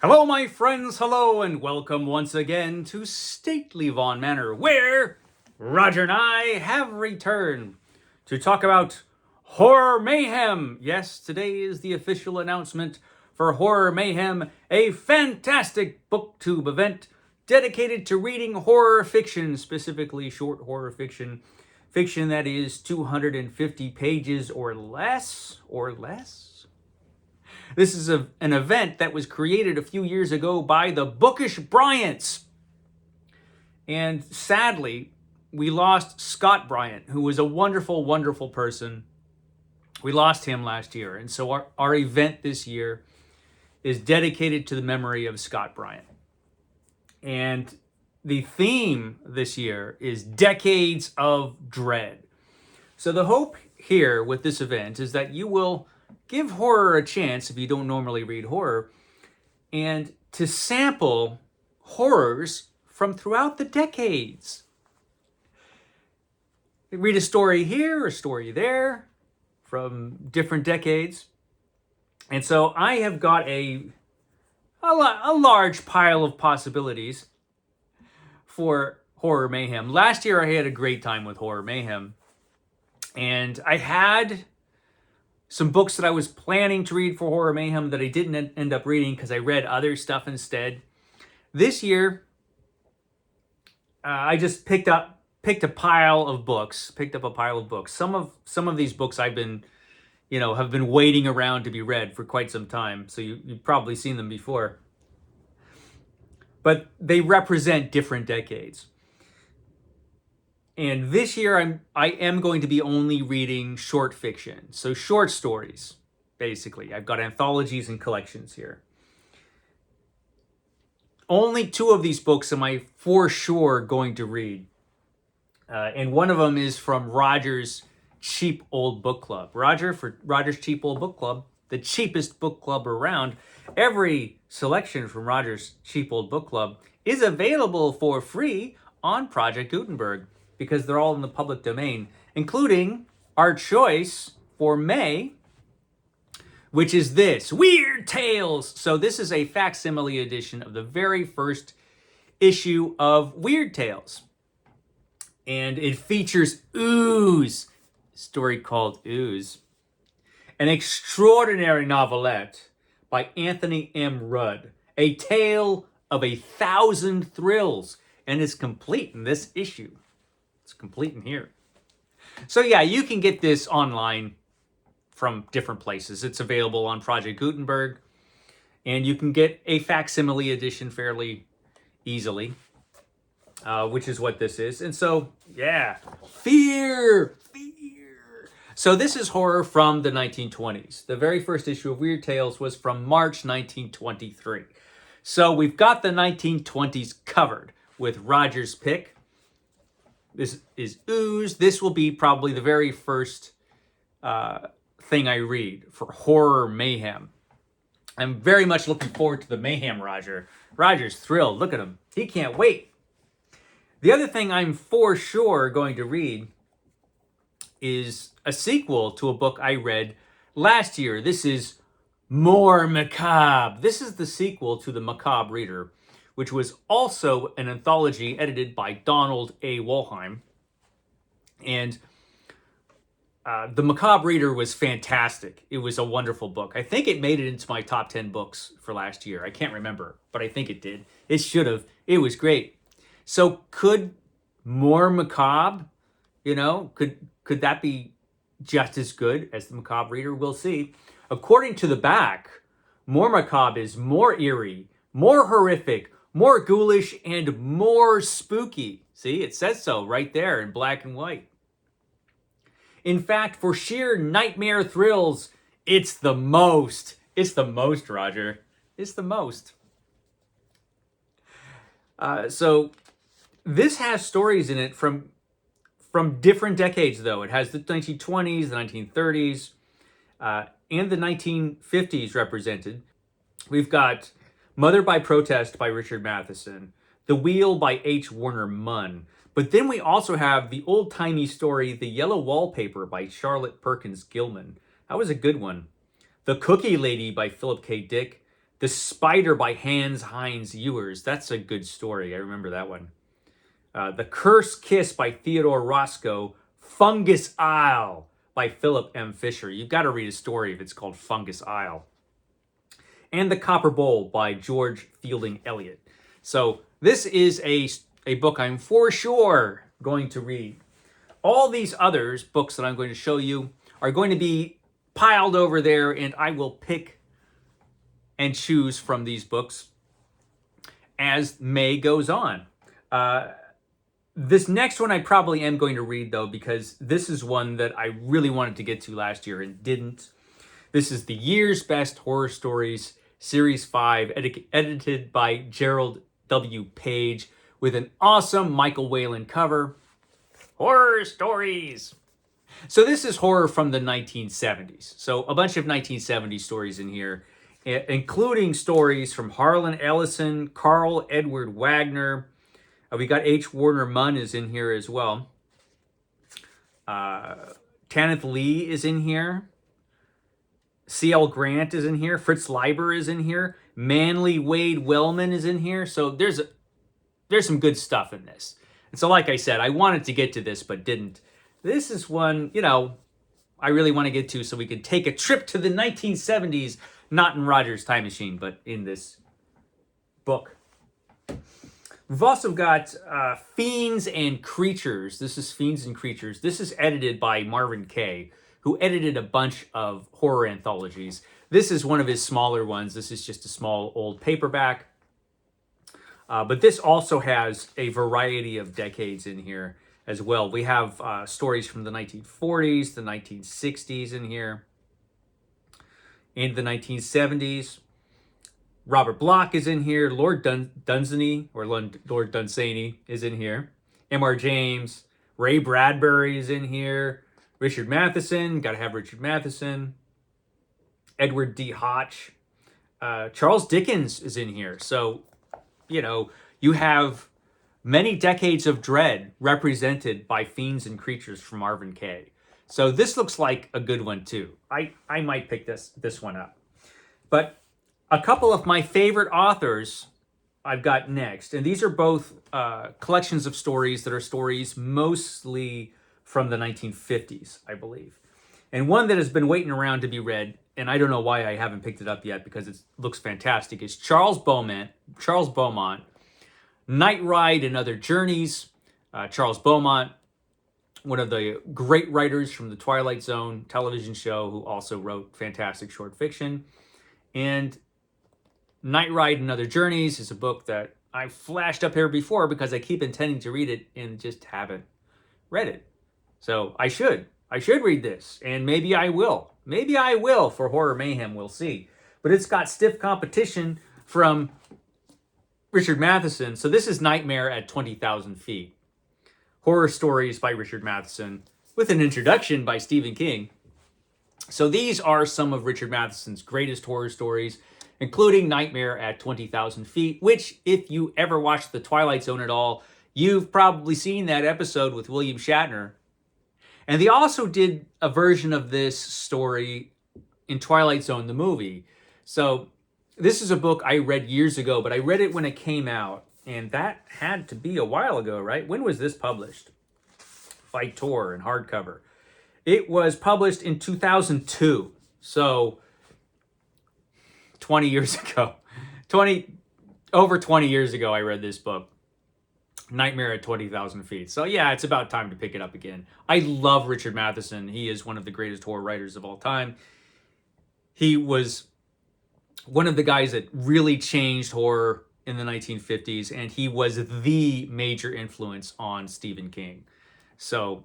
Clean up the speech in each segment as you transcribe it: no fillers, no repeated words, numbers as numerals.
Hello, my friends, hello, and welcome once again to Stately Vaughan Manor, where Roger and I have returned to talk about Horror Mayhem. Yes, today is the official announcement for Horror Mayhem, a fantastic booktube event dedicated to reading horror fiction, specifically short horror fiction, fiction that is 250 pages or less. This is an event that was created a few years ago by the Bookish Bryants. And sadly, we lost Scott Bryant, who was a wonderful, wonderful person. We lost him last year. And so our event this year is dedicated to the memory of Scott Bryant. And the theme this year is Decades of Dread. So the hope here with this event is that you will give horror a chance if you don't normally read horror, and to sample horrors from throughout the decades. Read a story here, a story there, from different decades. And so I have got a large pile of possibilities for Horror Mayhem. Last year I had a great time with Horror Mayhem, and I had some books that I was planning to read for Horror Mayhem that I didn't end up reading because I read other stuff instead. This year, I just picked up a pile of books. Some of these books I've been, have been waiting around to be read for quite some time. So you've probably seen them before. But they represent different decades. And this year, I am going to be only reading short fiction. So short stories, basically. I've got anthologies and collections here. Only 2 of these books am I for sure going to read. And one of them is from Roger's Cheap Old Book Club. Roger's Cheap Old Book Club, the cheapest book club around. Every selection from Roger's Cheap Old Book Club is available for free on Project Gutenberg, because they're all in the public domain, including our choice for May, which is this, Weird Tales. So this is a facsimile edition of the very first issue of Weird Tales. And it features Ooze, a story called Ooze, an extraordinary novelette by Anthony M. Rudd, a tale of 1,000 thrills, and is complete in this issue. It's complete in here. So yeah, you can get this online from different places. It's available on Project Gutenberg, and you can get a facsimile edition fairly easily, which is what this is. And so, yeah, fear. So this is horror from the 1920s. The very first issue of Weird Tales was from March 1923. So we've got the 1920s covered with Roger's pick. This is Ooze. This will be probably the very first thing I read for Horror Mayhem. I'm very much looking forward to the Mayhem Roger. Roger's thrilled. Look at him. He can't wait. The other thing I'm for sure going to read is a sequel to a book I read last year. This is More Macabre. This is the sequel to The Macabre Reader, which was also an anthology edited by Donald A. Wollheim. And The Macabre Reader was fantastic. It was a wonderful book. I think it made it into my top 10 books for last year. I can't remember, but I think it did. It should have. It was great. So could More Macabre, could that be just as good as The Macabre Reader? We'll see. According to the back, More Macabre is more eerie, more horrific, more ghoulish, and more spooky. See, it says so right there in black and white. In fact, for sheer nightmare thrills, it's the most. It's the most, Roger. It's the most. So this has stories in it from different decades, though. It has the 1920s, the 1930s, and the 1950s represented. We've got Mother by Protest by Richard Matheson, The Wheel by H. Warner Munn. But then we also have the old-timey story, The Yellow Wallpaper by Charlotte Perkins Gilman. That was a good one. The Cookie Lady by Philip K. Dick. The Spider by Hans Heinz Ewers. That's a good story. I remember that one. The Cursed Kiss by Theodore Roscoe. Fungus Isle by Philip M. Fisher. You've got to read a story if it's called Fungus Isle. And The Copper Bowl by George Fielding Eliot. So this is a book I'm for sure going to read. All these others, books that I'm going to show you, are going to be piled over there, and I will pick and choose from these books as May goes on. This next one I probably am going to read, though, because this is one that I really wanted to get to last year and didn't. This is The Year's Best Horror Stories, Series 5, edited by Gerald W. Page, with an awesome Michael Whalen cover. Horror stories! So this is horror from the 1970s. So a bunch of 1970s stories in here, including stories from Harlan Ellison, Carl Edward Wagner. We got H. Warner Munn is in here as well. Tanith Lee is in here. C.L. Grant is in here. Fritz Leiber is in here. Manly Wade Wellman is in here. So there's some good stuff in this. And so like I said, I wanted to get to this but didn't. This is one, I really want to get to so we could take a trip to the 1970s, not in Roger's Time Machine, but in this book. We've also got Fiends and Creatures. This is Fiends and Creatures. This is edited by Marvin Kaye, who edited a bunch of horror anthologies. This is one of his smaller ones. This is just a small old paperback. But this also has a variety of decades in here as well. We have stories from the 1940s, the 1960s in here, in the 1970s. Robert Bloch is in here. Lord Dunsany, or Lord Dunsany is in here. M.R. James. Ray Bradbury is in here. Richard Matheson. Got to have Richard Matheson. Edward D. Hotch. Charles Dickens is in here. So, you have many decades of dread represented by Fiends and Creatures from Marvin Kaye. So this looks like a good one too. I might pick this one up. But a couple of my favorite authors I've got next. And these are both collections of stories that are stories mostly from the 1950s, I believe. And one that has been waiting around to be read, and I don't know why I haven't picked it up yet because it looks fantastic, is Charles Beaumont, Night Ride and Other Journeys. Charles Beaumont, one of the great writers from the Twilight Zone television show, who also wrote fantastic short fiction. And Night Ride and Other Journeys is a book that I flashed up here before because I keep intending to read it and just haven't read it. So I should read this, and maybe I will. Maybe I will for Horror Mayhem, we'll see. But it's got stiff competition from Richard Matheson. So this is Nightmare at 20,000 Feet. Horror stories by Richard Matheson with an introduction by Stephen King. So these are some of Richard Matheson's greatest horror stories, including Nightmare at 20,000 Feet, which, if you ever watched The Twilight Zone at all, you've probably seen that episode with William Shatner. And they also did a version of this story in Twilight Zone, the movie. So this is a book I read years ago, but I read it when it came out. And that had to be a while ago, right? When was this published? By Tor in hardcover. It was published in 2002. So 20 years ago. Over 20 years ago I read this book. Nightmare at 20,000 Feet. So yeah, it's about time to pick it up again. I love Richard Matheson. He is one of the greatest horror writers of all time. He was one of the guys that really changed horror in the 1950s, and he was the major influence on Stephen King. So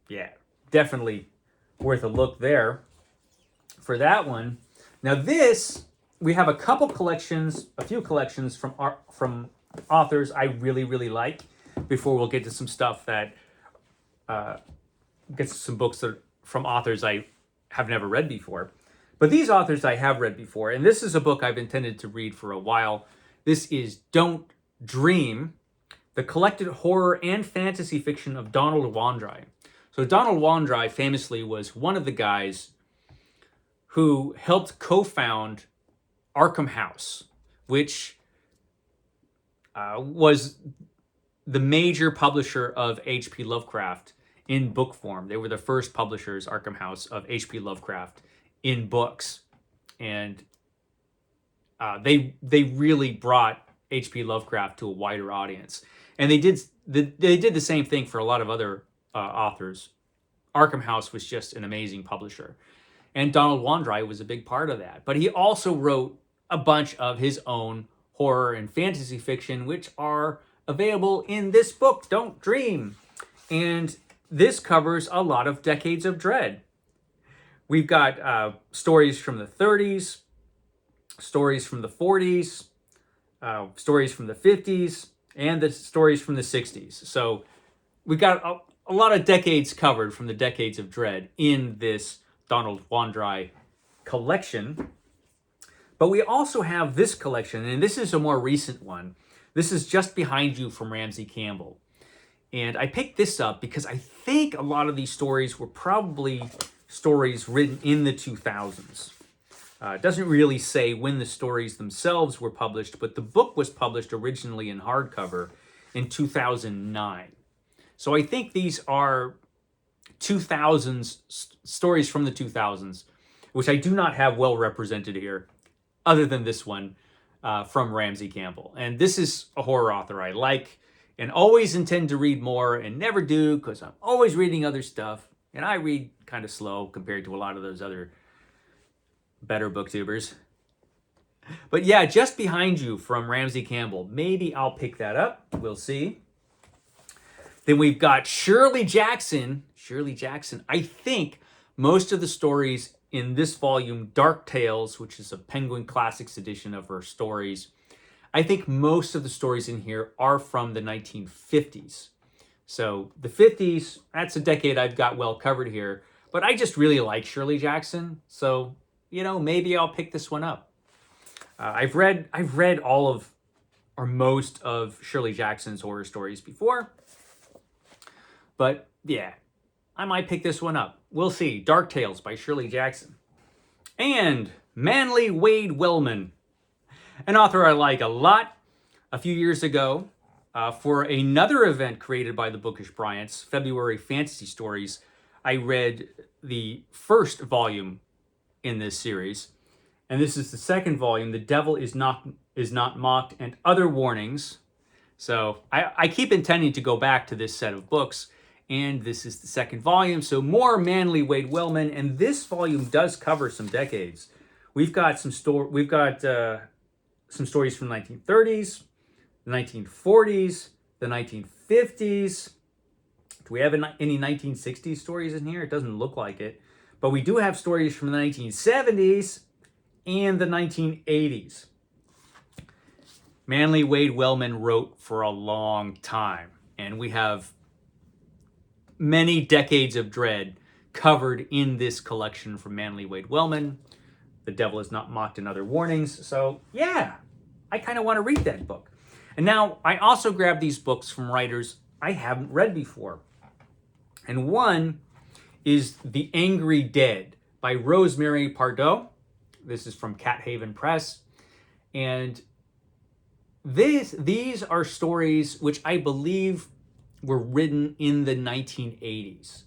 yeah, definitely worth a look there for that one. Now this, we have a few collections from authors I really, really like, before we'll get to some stuff that gets some books that from authors I have never read before. But these authors I have read before, and this is a book I've intended to read for a while. This is Don't Dream, the collected horror and fantasy fiction of Donald Wandrei. So Donald Wandrei famously was one of the guys who helped co-found Arkham House, which was the major publisher of H.P. Lovecraft in book form. They were the first publishers, Arkham House, of H.P. Lovecraft in books. And they really brought H.P. Lovecraft to a wider audience. And they did the same thing for a lot of other authors. Arkham House was just an amazing publisher. And Donald Wandrei was a big part of that. But he also wrote a bunch of his own horror and fantasy fiction, which are available in this book, Don't Dream. And this covers a lot of Decades of Dread. We've got stories from the 30s, stories from the 40s, stories from the 50s, and the stories from the 60s. So we've got a lot of decades covered from the Decades of Dread in this Donald Wandrei collection. But we also have this collection, and this is a more recent one. This is Just Behind You from Ramsey Campbell. And I picked this up because I think a lot of these stories were probably stories written in the 2000s. It doesn't really say when the stories themselves were published, but the book was published originally in hardcover in 2009. So I think these are 2000s stories from the 2000s, which I do not have well represented here, other than this one from Ramsey Campbell. And this is a horror author I like and always intend to read more and never do because I'm always reading other stuff. And I read kind of slow compared to a lot of those other better booktubers. But yeah, Just Behind You from Ramsey Campbell. Maybe I'll pick that up. We'll see. Then we've got Shirley Jackson. Shirley Jackson. I think most of the stories in this volume, Dark Tales, which is a Penguin Classics edition of her stories, I think most of the stories in here are from the 1950s. So the 50s, that's a decade I've got well covered here. But I just really like Shirley Jackson. So, you know, maybe I'll pick this one up. I've read all of, or most of Shirley Jackson's horror stories before. But yeah, I might pick this one up. We'll see. Dark Tales by Shirley Jackson. And Manly Wade Wellman, an author I like a lot. A few years ago, for another event created by the Bookish Bryants, February Fantasy Stories, I read the first volume in this series. And this is the second volume, The Devil is Not Mocked and Other Warnings. So I keep intending to go back to this set of books. And this is the second volume, so more Manly Wade Wellman, and this volume does cover some decades. We've got some stories from the 1930s, the 1940s, the 1950s. Do we have any 1960s stories in here? It doesn't look like it, but we do have stories from the 1970s and the 1980s. Manly Wade Wellman wrote for a long time, and we have many Decades of Dread covered in this collection from Manly Wade Wellman. The Devil is Not Mocked and Other Warnings. So yeah, I kind of want to read that book. And now I also grabbed these books from writers I haven't read before. And one is The Angry Dead by Rosemary Pardo. This is from Cat Haven Press. And these are stories which I believe were written in the 1980s.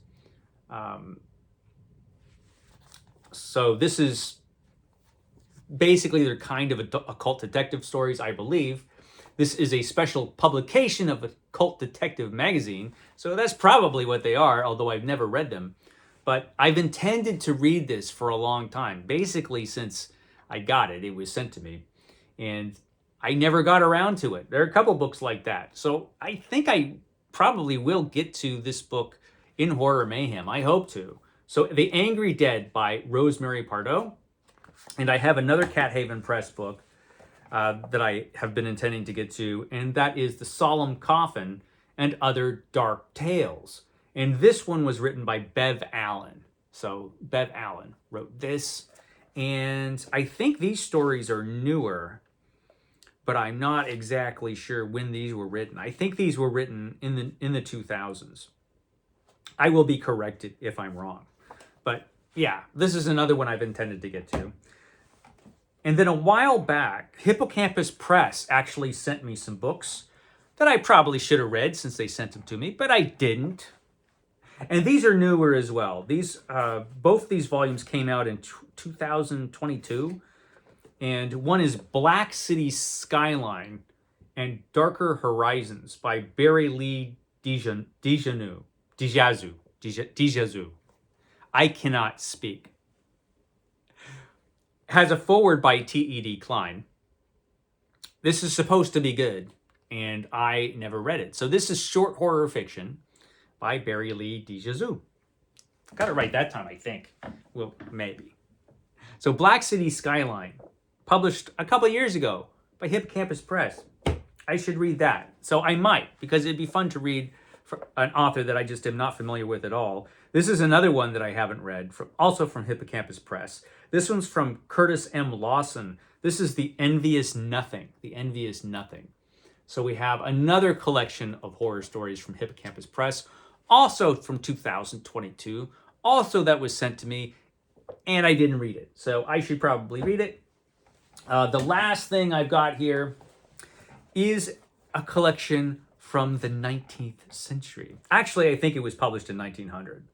So this is basically they're kind of occult detective stories, I believe. This is a special publication of Occult Detective magazine, so that's probably what they are, although I've never read them. But I've intended to read this for a long time, basically since I got it. It was sent to me, and I never got around to it. There are a couple books like that, so I think I probably will get to this book in Horror Mayhem. I hope to. So The Angry Dead by Rosemary Pardo. And I have another Cat Haven Press book that I have been intending to get to, and that is The Solemn Coffin and Other Dark Tales. And this one was written by Bev Allen. So Bev Allen wrote this. And I think these stories are newer, but I'm not exactly sure when these were written. I think these were written in the 2000s. I will be corrected if I'm wrong. But yeah, this is another one I've intended to get to. And then a while back, Hippocampus Press actually sent me some books that I probably should have read since they sent them to me, but I didn't. And these are newer as well. These both these volumes came out in 2022, and one is Black City Skyline and Darker Horizons by Barry Lee Dijazu. I cannot speak. Has a foreword by T.E.D. Klein. This is supposed to be good, and I never read it. So this is short horror fiction by Barry Lee Dijazu. Got it right that time, I think. Well, maybe. So Black City Skyline, published a couple years ago by Hippocampus Press. I should read that. So I might, because it'd be fun to read for an author that I just am not familiar with at all. This is another one that I haven't read, also from Hippocampus Press. This one's from Curtis M. Lawson. This is The Envious Nothing. The Envious Nothing. So we have another collection of horror stories from Hippocampus Press, also from 2022, also that was sent to me, and I didn't read it. So I should probably read it. The last thing I've got here is a collection from the 19th century. Actually, I think it was published in 1900.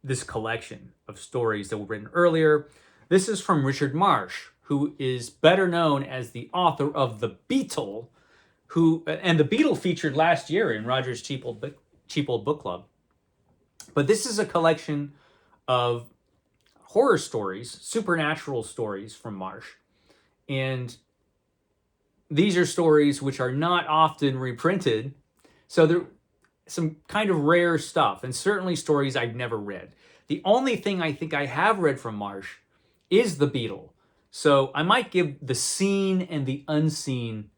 This collection of stories that were written earlier. This is from Richard Marsh, who is better known as the author of The Beetle, and The Beetle featured last year in Roger's Cheap Old Book Club. But this is a collection of horror stories, supernatural stories from Marsh. And these are stories which are not often reprinted. So they're some kind of rare stuff, and certainly stories I've never read. The only thing I think I have read from Marsh is The Beetle. So I might give The Seen and the Unseen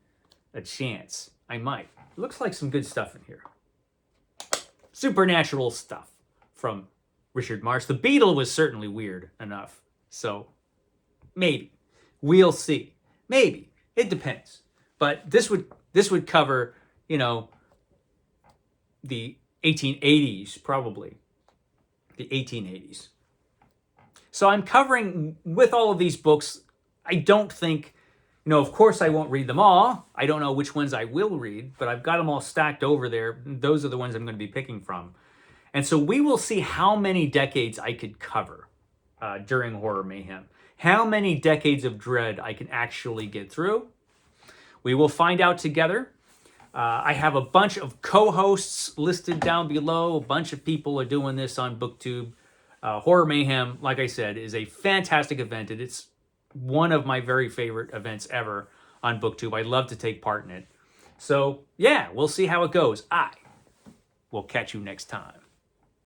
a chance. I might. It looks like some good stuff in here. Supernatural stuff from Richard Marsh. The Beetle was certainly weird enough. So maybe. We'll see. Maybe. It depends. But this would cover, you know, the 1880s, probably. The 1880s. So I'm covering, with all of these books, I don't think, you know, of course I won't read them all. I don't know which ones I will read, but I've got them all stacked over there. Those are the ones I'm going to be picking from. And so we will see how many decades I could cover during Horror Mayhem. How many decades of dread I can actually get through. We will find out together. I have a bunch of co-hosts listed down below. A bunch of people are doing this on BookTube. Horror Mayhem, like I said, is a fantastic event. It's one of my very favorite events ever on BookTube. I love to take part in it. So, yeah, we'll see how it goes. I will catch you next time.